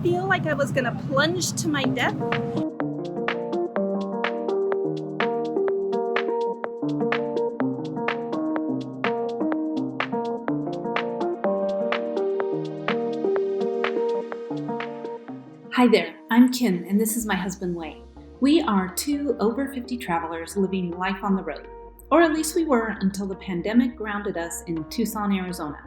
feel like I was going to plunge to my death. Hi there, I'm Kim, and this is my husband Wei. We are two over 50 travelers living life on the road, or at least we were until the pandemic grounded us in Tucson, Arizona.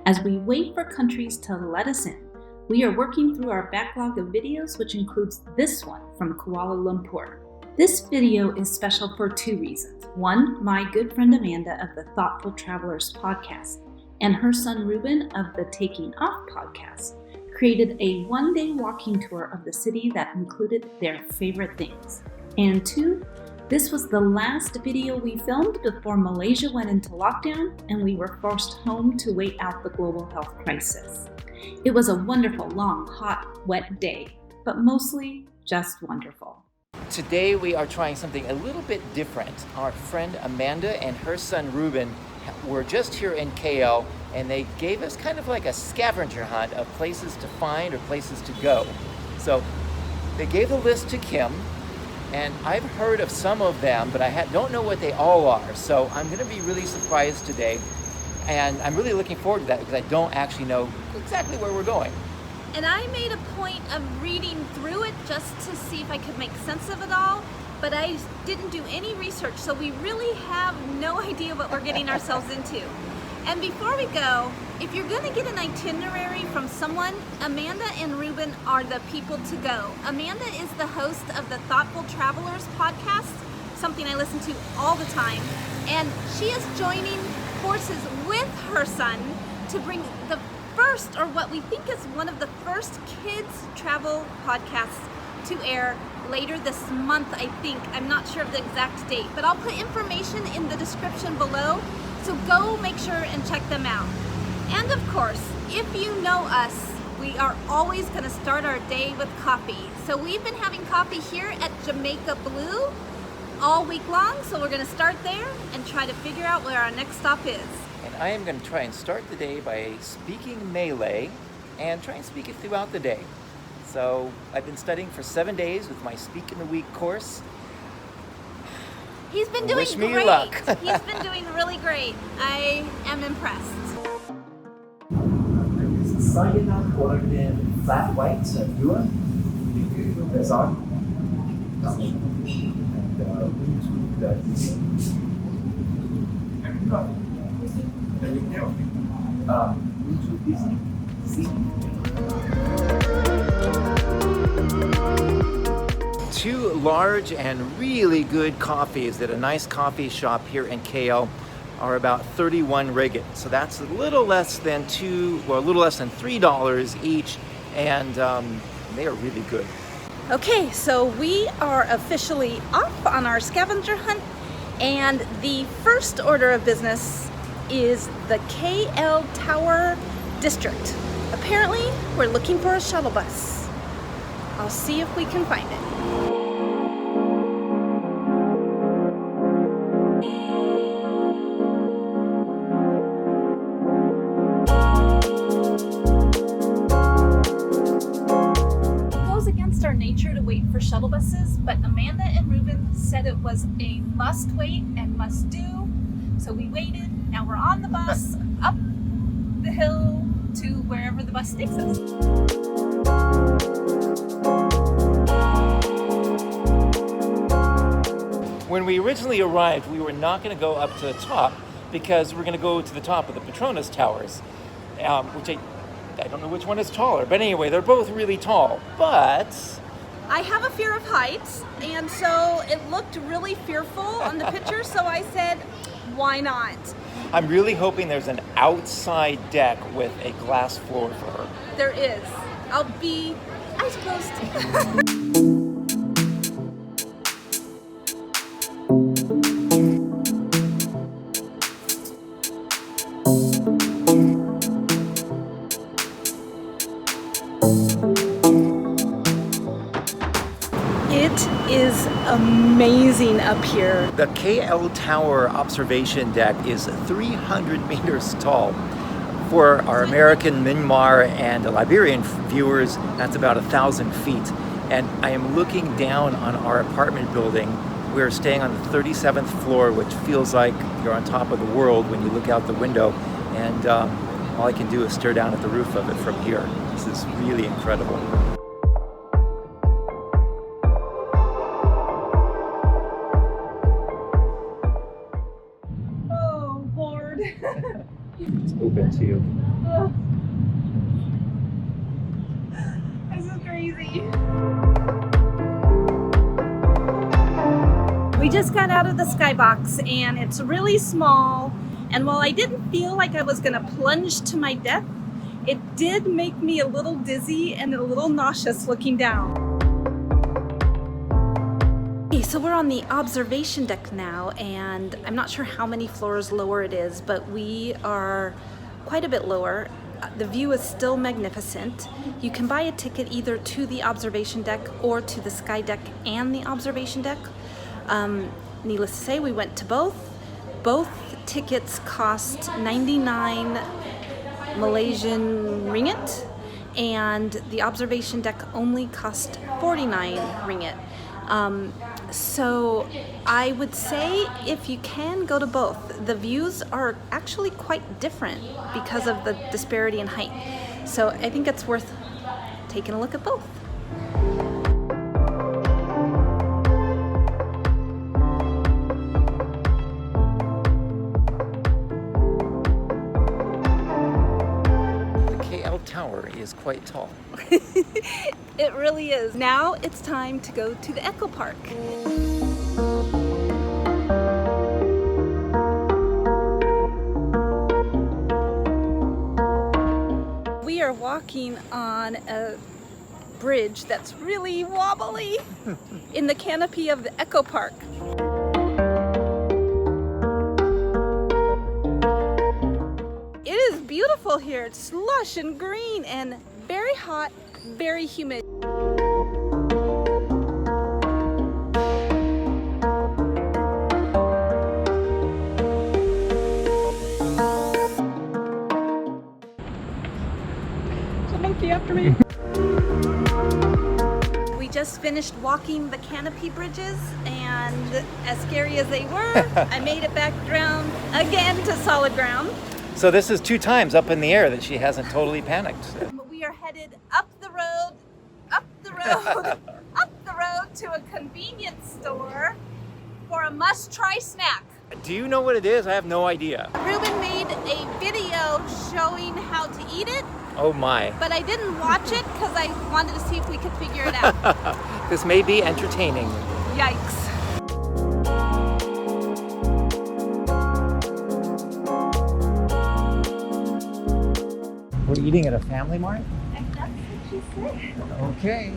As we wait for countries to let us in, we are working through our backlog of videos, which includes this one from Kuala Lumpur. This video is special for two reasons. One, my good friend Amanda of the Thoughtful Travelers podcast and her son Ruben of the Taking Off podcast created a one-day walking tour of the city that included their favorite things. And two, this was the last video we filmed before Malaysia went into lockdown and we were forced home to wait out the global health crisis. It was a wonderful, long, hot, wet day, but mostly just wonderful. Today we are trying something a little bit different. Our friend Amanda and her son Ruben were just here in KL, and they gave us kind of like a scavenger hunt of places to find or places to go. So they gave the list to Kim, and I've heard of some of them, but I don't know what they all are. So I'm going to be really surprised today, and I'm really looking forward to that because I don't actually know exactly where we're going. And I made a point of reading through it just to see if I could make sense of it all, but I didn't do any research, so we really have no idea what we're getting ourselves into. And before we go, if you're going to get an itinerary from someone, Amanda and Ruben are the people to go. Amanda is the host of the Thoughtful Travelers podcast, something I listen to all the time, and she is joining forces with her son to bring the first, or what we think is one of the first kids travel podcasts to air later this month, I think. I'm not sure of the exact date, but I'll put information in the description below, so go make sure and check them out. And of course, if you know us, we are always going to start our day with coffee. So we've been having coffee here at Jamaica Blue all week long, so we're going to start there and try to figure out where our next stop is. And I am going to try and start the day by speaking Malay and try and speak it throughout the day. So I've been studying for 7 days with my Speak in the Week course. He's been doing Wish me great. luck. He's been doing really great. I am impressed. Saya nak order flat white dua. That's all. Two large and really good coffees at a nice coffee shop here in KL are about 31 ringgit. So that's a little less than $3 each, and they are really good. Okay, so we are officially off on our scavenger hunt, and the first order of business is the KL Tower District. Apparently, we're looking for a shuttle bus. I'll see if we can find it. Our nature to wait for shuttle buses, but Amanda and Ruben said it was a must wait and must do, so we waited. Now we're on the bus up the hill to wherever the bus takes us. When we originally arrived, we were not going to go up to the top because we're going to go to the top of the Petronas towers, which I don't know which one is taller, but anyway, they're both really tall. But I have a fear of heights, and so it looked really fearful on the picture, so I said, why not? I'm really hoping there's an outside deck with a glass floor for her. There is. I'll be eyes closed. It is amazing up here. The KL Tower observation deck is 300 meters tall. For our American, Myanmar, and Liberian viewers, that's about 1,000 feet. And I am looking down on our apartment building. We're staying on the 37th floor, which feels like you're on top of the world when you look out the window. And all I can do is stare down at the roof of it from here. This is really incredible. Oh, Lord. It's open to you. Oh. This is crazy. We just got out of the skybox and it's really small. And while I didn't feel like I was gonna plunge to my death, it did make me a little dizzy and a little nauseous looking down. Okay, so we're on the observation deck now, and I'm not sure how many floors lower it is, but we are quite a bit lower. The view is still magnificent. You can buy a ticket either to the observation deck or to the sky deck and the observation deck. Needless to say, we went to both. Both tickets cost 99 Malaysian ringgit, and the observation deck only cost 49 ringgit. So I would say if you can, go to both. The views are actually quite different because of the disparity in height. So I think it's worth taking a look at both. Tower is quite tall. It really is. Now it's time to go to the Eco Park. We are walking on a bridge that's really wobbly in the canopy of the Eco Park. It is beautiful here. It's lush and green and very hot, very humid. There's a monkey after me. We just finished walking the canopy bridges, and as scary as they were, I made it back down again to solid ground. So this is 2 times up in the air that she hasn't totally panicked. We are headed up the road, up the road to a convenience store for a must-try snack. Do you know what it is? I have no idea. Ruben made a video showing how to eat it, Oh my. but I didn't watch it because I wanted to see if we could figure it out. This may be entertaining. Yikes. We're eating at a family mart? And that's what she said. Okay.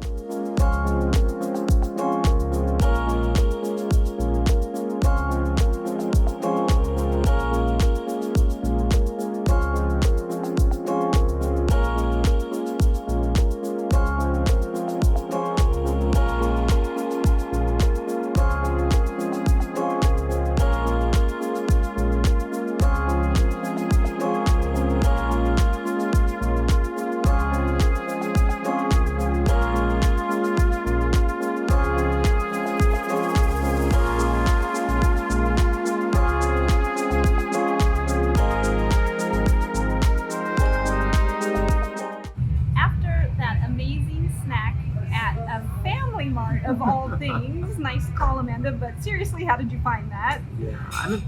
Of all things. Nice call, Amanda, but seriously, how did you find that? Yeah,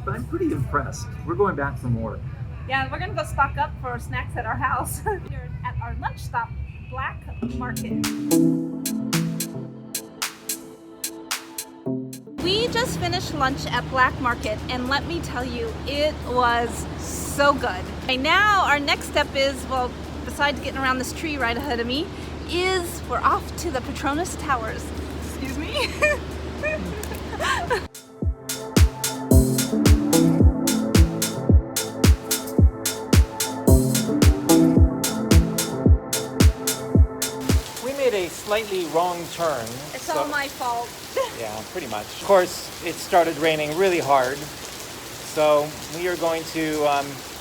I'm pretty impressed. We're going back for more. Yeah, we're gonna go stock up for snacks at our house. We're at our lunch stop, Black Market. We just finished lunch at Black Market, and let me tell you, it was so good. And now our next step is, well, besides getting around this tree right ahead of me, is we're off to the Petronas Towers. Excuse me. We made a slightly wrong turn. It's all my fault. Yeah, pretty much. Of course, it started raining really hard. So we are going to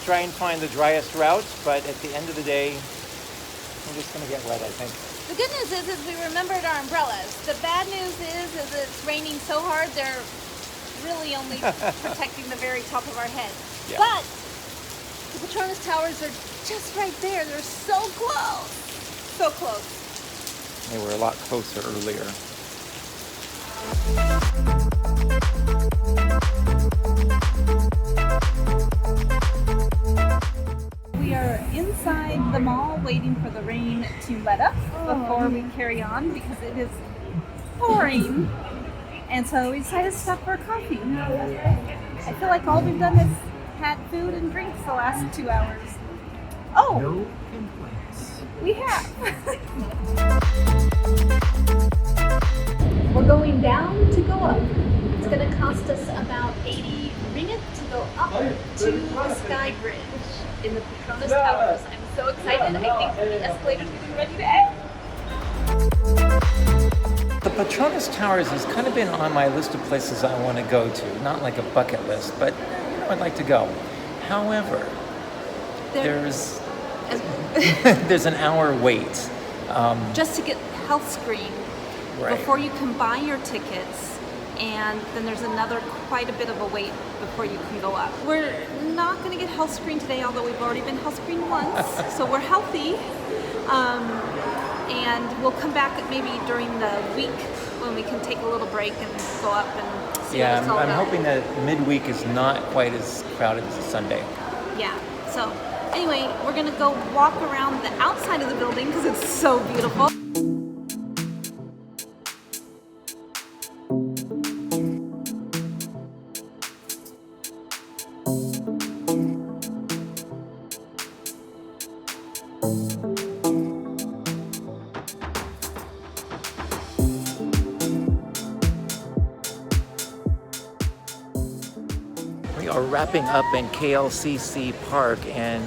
try and find the driest route, but at the end of the day, we're just gonna get wet, I think. The good news is we remembered our umbrellas. The bad news is it's raining so hard they're really only protecting the very top of our head. Yeah. But the Petronas towers are just right there. They're so close. So close. They were a lot closer earlier. We are inside the mall waiting for the rain to let up before we carry on because it is pouring. And so we decided to stop for coffee. I feel like all we've done is had food and drinks the last 2 hours. Oh, No complaints. we have. We're going down to go up. It's going to cost us about 80 ringgit to go up to the sky bridge in the Petronas towers. I'm so excited. I think the escalator's getting ready to end. The Petronas Towers has kind of been on my list of places I want to go to. Not like a bucket list, but I'd like to go. However, there's an hour wait. Just to get health screen Right. before you can buy your tickets, and then there's another quite a bit of a wait before you can go up. We're not going to get health screen today, although we've already been health screened once, so we're healthy. And we'll come back maybe during the week when we can take a little break and go up and see what it's all I'm about. hoping that midweek is not quite as crowded as a Sunday. Yeah. So anyway, we're gonna go walk around the outside of the building because it's so beautiful. We are wrapping up in KLCC Park, and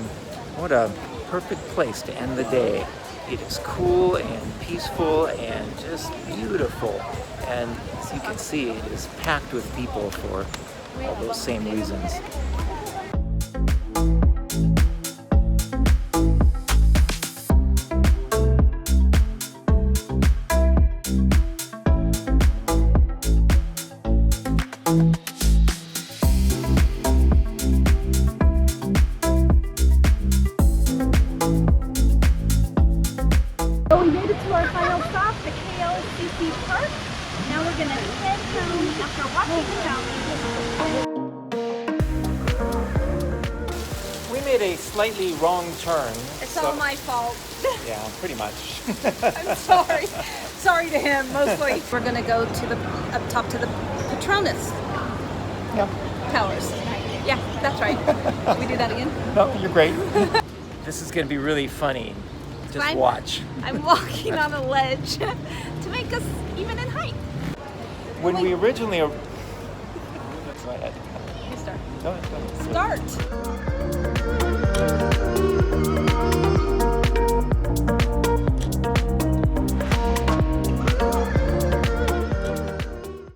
what a perfect place to end the day. It is cool and peaceful and just beautiful. And as you can see, it is packed with people for all those same reasons. So we made it to our final stop, the KLCC Park. Now we're gonna head home after walking the mountains. We made a slightly wrong turn. It's all my fault. Yeah, pretty much. I'm sorry. Sorry to him, mostly. We're gonna go to the up top to the Petronas Yep. towers. Yeah, that's right. Can we do that again? No, you're great. This is going to be really funny. Just I'm- watch. I'm walking on a ledge to make us even in height. When we originally... Go ahead. You start. Go ahead. Start.